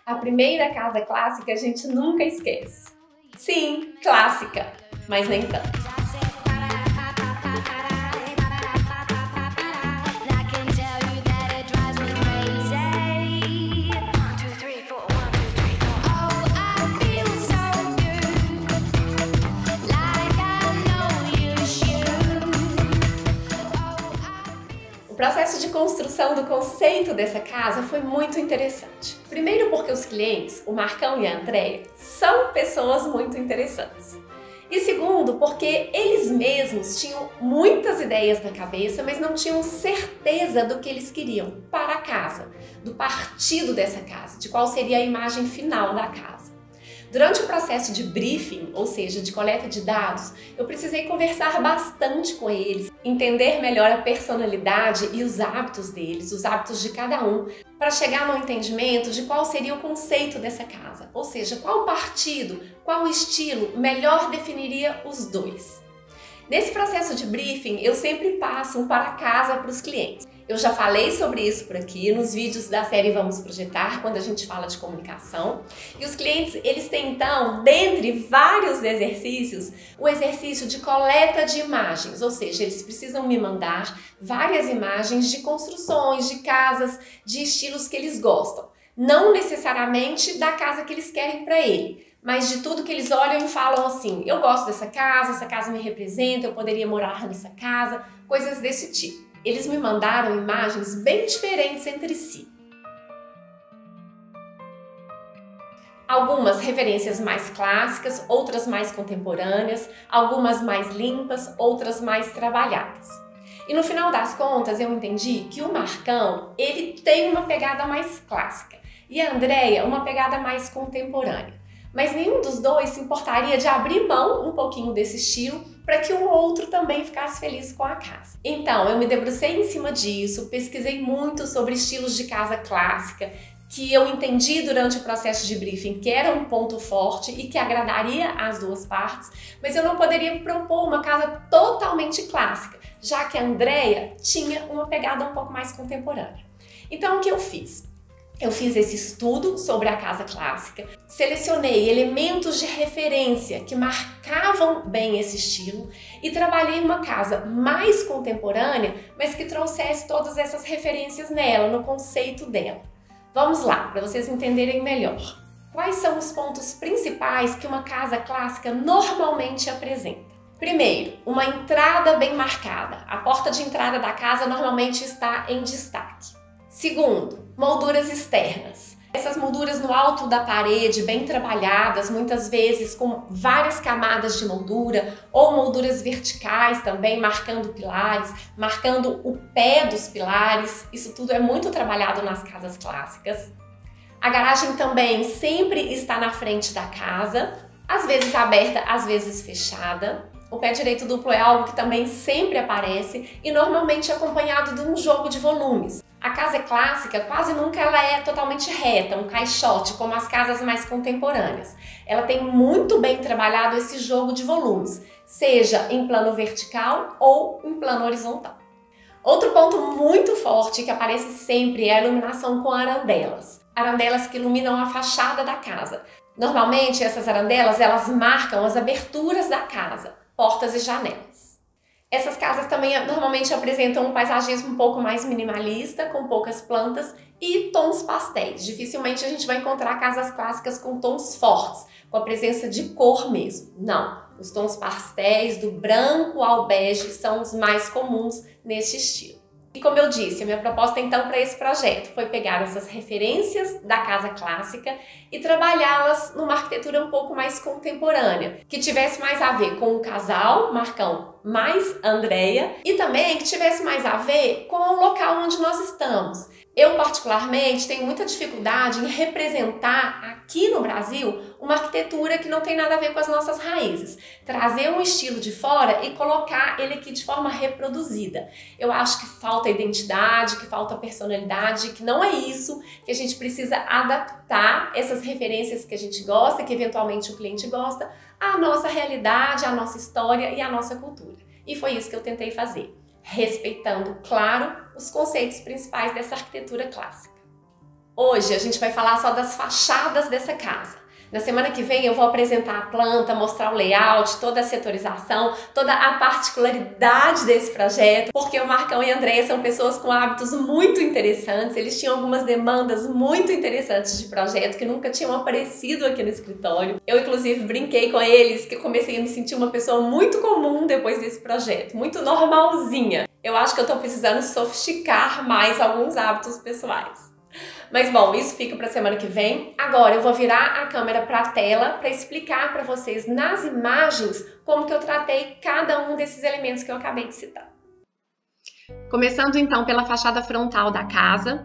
A primeira casa clássica a gente nunca esquece. Sim, clássica, mas nem tanto. O processo de construção do conceito dessa casa foi muito interessante. Primeiro porque os clientes, o Marcão e a Andréia, são pessoas muito interessantes. E segundo porque eles mesmos tinham muitas ideias na cabeça, mas não tinham certeza do que eles queriam para a casa, do partido dessa casa, de qual seria a imagem final da casa. Durante o processo de briefing, ou seja, de coleta de dados, eu precisei conversar bastante com eles, entender melhor a personalidade e os hábitos deles, os hábitos de cada um, para chegar no entendimento de qual seria o conceito dessa casa, ou seja, qual partido, qual estilo melhor definiria os dois. Nesse processo de briefing, eu sempre passo um para casa para os clientes. Eu já falei sobre isso por aqui nos vídeos da série Vamos Projetar, quando a gente fala de comunicação. E os clientes, eles têm então, dentre vários exercícios, o exercício de coleta de imagens, ou seja, eles precisam me mandar várias imagens de construções, de casas, de estilos que eles gostam. Não necessariamente da casa que eles querem para ele, mas de tudo que eles olham e falam assim: eu gosto dessa casa, essa casa me representa, eu poderia morar nessa casa, coisas desse tipo. Eles me mandaram imagens bem diferentes entre si. Algumas referências mais clássicas, outras mais contemporâneas, algumas mais limpas, outras mais trabalhadas. E no final das contas eu entendi que o Marcão, ele tem uma pegada mais clássica e a Andréia uma pegada mais contemporânea. Mas nenhum dos dois se importaria de abrir mão um pouquinho desse estilo para que o outro também ficasse feliz com a casa. Então, eu me debrucei em cima disso, pesquisei muito sobre estilos de casa clássica, que eu entendi durante o processo de briefing que era um ponto forte e que agradaria às duas partes, mas eu não poderia propor uma casa totalmente clássica, já que a Andréia tinha uma pegada um pouco mais contemporânea. Então, o que eu fiz? Eu fiz esse estudo sobre a casa clássica, selecionei elementos de referência que marcavam bem esse estilo e trabalhei uma casa mais contemporânea, mas que trouxesse todas essas referências nela, no conceito dela. Vamos lá, para vocês entenderem melhor. Quais são os pontos principais que uma casa clássica normalmente apresenta? Primeiro, uma entrada bem marcada. A porta de entrada da casa normalmente está em destaque. Segundo, molduras externas. Essas molduras no alto da parede, bem trabalhadas, muitas vezes com várias camadas de moldura, ou molduras verticais também, marcando pilares, marcando o pé dos pilares. Isso tudo é muito trabalhado nas casas clássicas. A garagem também sempre está na frente da casa, às vezes aberta, às vezes fechada. O pé direito duplo é algo que também sempre aparece e normalmente é acompanhado de um jogo de volumes. A casa clássica quase nunca ela é totalmente reta, um caixote, como as casas mais contemporâneas. Ela tem muito bem trabalhado esse jogo de volumes, seja em plano vertical ou em plano horizontal. Outro ponto muito forte que aparece sempre é a iluminação com arandelas. Arandelas que iluminam a fachada da casa. Normalmente essas arandelas elas marcam as aberturas da casa, portas e janelas. Essas casas também normalmente apresentam um paisagismo um pouco mais minimalista, com poucas plantas e tons pastéis. Dificilmente a gente vai encontrar casas clássicas com tons fortes, com a presença de cor mesmo. Não, os tons pastéis, do branco ao bege, são os mais comuns neste estilo. E como eu disse, a minha proposta então para esse projeto foi pegar essas referências da casa clássica e trabalhá-las numa arquitetura um pouco mais contemporânea, que tivesse mais a ver com o casal, Marcão mais Andréia, e também que tivesse mais a ver com o local onde nós estamos. Eu, particularmente, tenho muita dificuldade em representar aqui no Brasil uma arquitetura que não tem nada a ver com as nossas raízes. Trazer um estilo de fora e colocar ele aqui de forma reproduzida. Eu acho que falta identidade, que falta personalidade, que não é isso, que a gente precisa adaptar essas referências que a gente gosta, que eventualmente o cliente gosta, à nossa realidade, à nossa história e à nossa cultura. E foi isso que eu tentei fazer, respeitando, claro, os conceitos principais dessa arquitetura clássica. Hoje a gente vai falar só das fachadas dessa casa. Na semana que vem eu vou apresentar a planta, mostrar o layout, toda a setorização, toda a particularidade desse projeto, porque o Marcão e a Andréia são pessoas com hábitos muito interessantes, eles tinham algumas demandas muito interessantes de projeto que nunca tinham aparecido aqui no escritório. Eu, inclusive, brinquei com eles que eu comecei a me sentir uma pessoa muito comum depois desse projeto, muito normalzinha. Eu acho que eu tô precisando sofisticar mais alguns hábitos pessoais. Mas bom, isso fica para semana que vem. Agora eu vou virar a câmera para a tela para explicar para vocês nas imagens como que eu tratei cada um desses elementos que eu acabei de citar. Começando então pela fachada frontal da casa,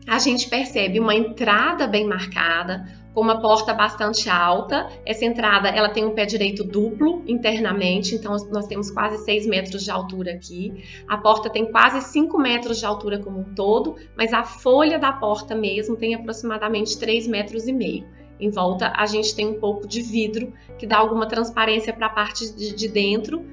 a gente percebe uma entrada bem marcada, com uma porta bastante alta. Essa entrada ela tem um pé direito duplo internamente, então nós temos quase 6 metros de altura aqui. A porta tem quase 5 metros de altura como um todo, mas a folha da porta mesmo tem aproximadamente 3,5 metros. Em volta a gente tem um pouco de vidro que dá alguma transparência para a parte de dentro,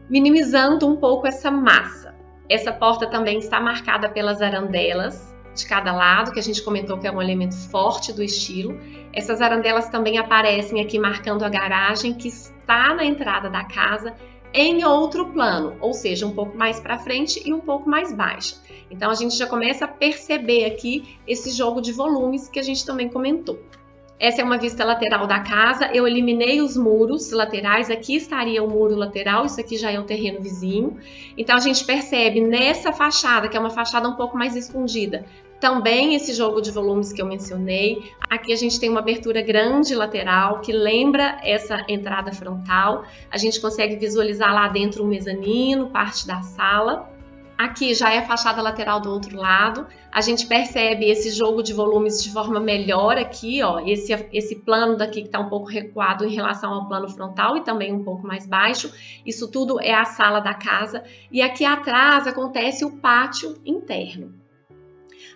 minimizando um pouco essa massa. Essa porta também está marcada pelas arandelas de cada lado, que a gente comentou que é um elemento forte do estilo. Essas arandelas também aparecem aqui marcando a garagem que está na entrada da casa em outro plano, ou seja, um pouco mais para frente e um pouco mais baixa. Então a gente já começa a perceber aqui esse jogo de volumes que a gente também comentou. Essa é uma vista lateral da casa, eu eliminei os muros laterais, aqui estaria o muro lateral, isso aqui já é o terreno vizinho. Então a gente percebe nessa fachada, que é uma fachada um pouco mais escondida, também esse jogo de volumes que eu mencionei. Aqui a gente tem uma abertura grande lateral, que lembra essa entrada frontal. A gente consegue visualizar lá dentro um mezanino, parte da sala. Aqui já é a fachada lateral do outro lado. A gente percebe esse jogo de volumes de forma melhor aqui, ó. Esse plano daqui que está um pouco recuado em relação ao plano frontal e também um pouco mais baixo. Isso tudo é a sala da casa. E aqui atrás acontece o pátio interno.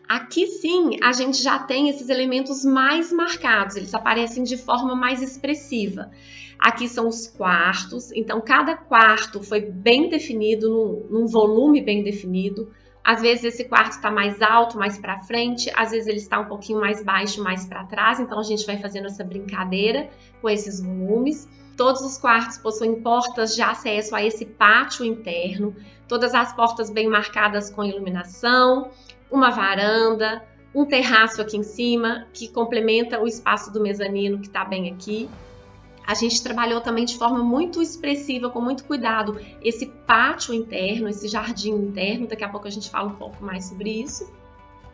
Aqui sim, a gente já tem esses elementos mais marcados, eles aparecem de forma mais expressiva. Aqui são os quartos, então cada quarto foi bem definido, num volume bem definido. Às vezes esse quarto está mais alto, mais para frente, às vezes ele está um pouquinho mais baixo, mais para trás, então a gente vai fazendo essa brincadeira com esses volumes. Todos os quartos possuem portas de acesso a esse pátio interno, todas as portas bem marcadas com iluminação, uma varanda, um terraço aqui em cima, que complementa o espaço do mezanino que está bem aqui. A gente trabalhou também de forma muito expressiva, com muito cuidado, esse pátio interno, esse jardim interno. Daqui a pouco a gente fala um pouco mais sobre isso.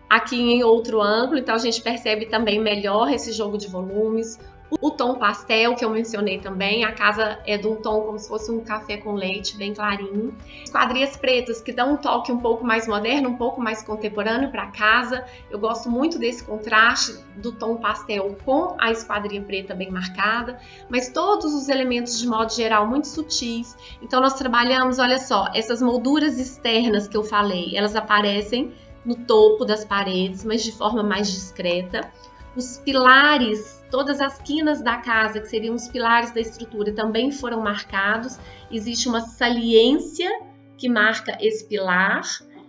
Aqui em outro ângulo, então a gente percebe também melhor esse jogo de volumes. O tom pastel que eu mencionei também, a casa é de um tom como se fosse um café com leite, bem clarinho. Esquadrias pretas que dão um toque um pouco mais moderno, um pouco mais contemporâneo para a casa. Eu gosto muito desse contraste do tom pastel com a esquadria preta bem marcada, mas todos os elementos de modo geral muito sutis. Então nós trabalhamos, olha só, essas molduras externas que eu falei, elas aparecem no topo das paredes, mas de forma mais discreta. Os pilares, todas as quinas da casa, que seriam os pilares da estrutura, também foram marcados. Existe uma saliência que marca esse pilar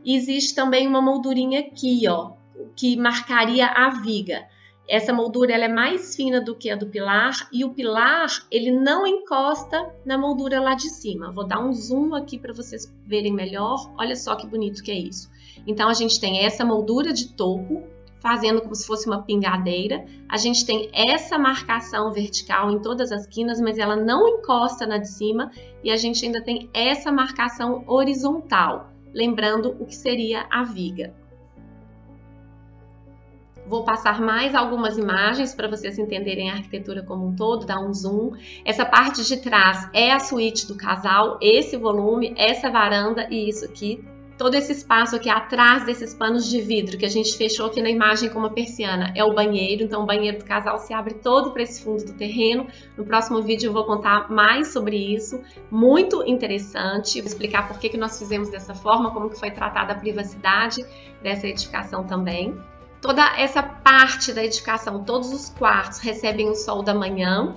e existe também uma moldurinha aqui, ó, que marcaria a viga. Essa moldura ela é mais fina do que a do pilar e o pilar ele não encosta na moldura lá de cima. Vou dar um zoom aqui para vocês verem melhor. Olha só que bonito que é isso. Então a gente tem essa moldura de topo, fazendo como se fosse uma pingadeira. A gente tem essa marcação vertical em todas as quinas, mas ela não encosta na de cima. E a gente ainda tem essa marcação horizontal, lembrando o que seria a viga. Vou passar mais algumas imagens para vocês entenderem a arquitetura como um todo, dar um zoom. Essa parte de trás é a suíte do casal, esse volume, essa varanda e isso aqui. Todo esse espaço aqui atrás desses panos de vidro que a gente fechou aqui na imagem com uma persiana é o banheiro. Então o banheiro do casal se abre todo para esse fundo do terreno. No próximo vídeo eu vou contar mais sobre isso. Muito interessante. Vou explicar por que nós fizemos dessa forma, como que foi tratada a privacidade dessa edificação também. Toda essa parte da edificação, todos os quartos recebem o sol da manhã.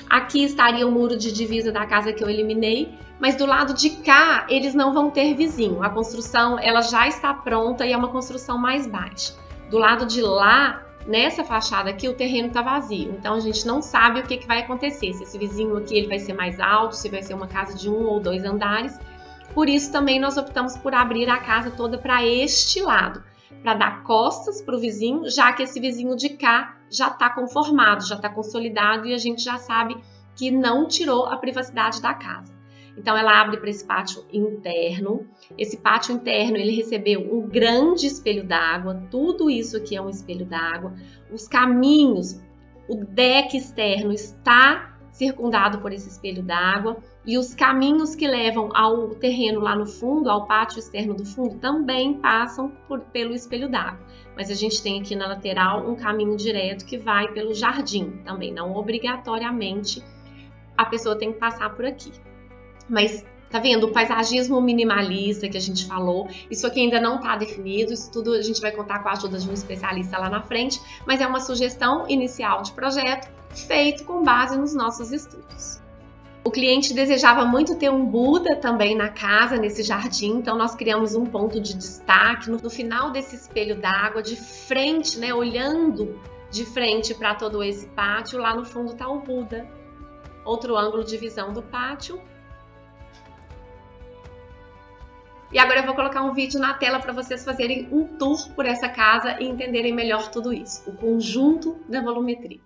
Aqui estaria o muro de divisa da casa que eu eliminei, mas do lado de cá eles não vão ter vizinho. A construção ela já está pronta e é uma construção mais baixa. do lado de lá, nessa fachada aqui, o terreno está vazio. Então a gente não sabe o que vai acontecer. Se esse vizinho aqui ele vai ser mais alto, se vai ser uma casa de 1 ou 2 andares. Por isso também nós optamos por abrir a casa toda para este lado, para dar costas para o vizinho, já que esse vizinho de cá já está conformado, já está consolidado e a gente já sabe que não tirou a privacidade da casa. Então ela abre para esse pátio interno. Esse pátio interno ele recebeu um grande espelho d'água, tudo isso aqui é um espelho d'água. Os caminhos, o deck externo está circundado por esse espelho d'água e os caminhos que levam ao terreno lá no fundo, ao pátio externo do fundo, também passam pelo espelho d'água. Mas a gente tem aqui na lateral um caminho direto que vai pelo jardim, também não obrigatoriamente a pessoa tem que passar por aqui. Mas tá vendo o paisagismo minimalista que a gente falou? Isso aqui ainda não está definido, isso tudo a gente vai contar com a ajuda de um especialista lá na frente, mas é uma sugestão inicial de projeto feito com base nos nossos estudos. O cliente desejava muito ter um Buda também na casa, nesse jardim, então nós criamos um ponto de destaque no final desse espelho d'água, de frente, né, olhando de frente para todo esse pátio, lá no fundo está o Buda. Outro ângulo de visão do pátio. E agora eu vou colocar um vídeo na tela para vocês fazerem um tour por essa casa e entenderem melhor tudo isso, o conjunto da volumetria.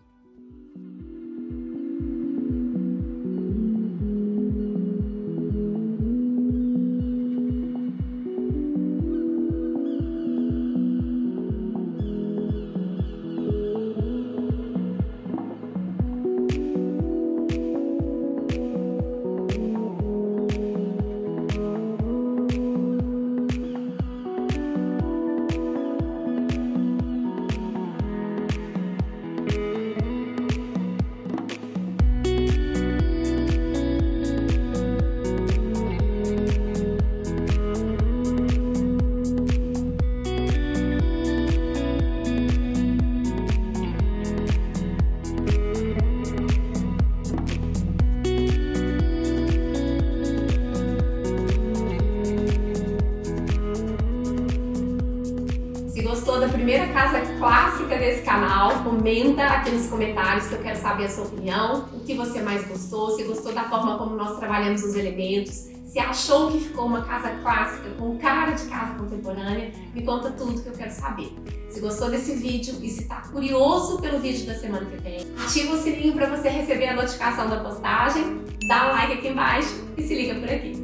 Gostou da primeira casa clássica desse canal? Comenta aqui nos comentários que eu quero saber a sua opinião, o que você mais gostou, se gostou da forma como nós trabalhamos os elementos, se achou que ficou uma casa clássica com cara de casa contemporânea, me conta tudo que eu quero saber. Se gostou desse vídeo e se está curioso pelo vídeo da semana que vem, ativa o sininho para você receber a notificação da postagem, dá um like aqui embaixo e se liga por aqui.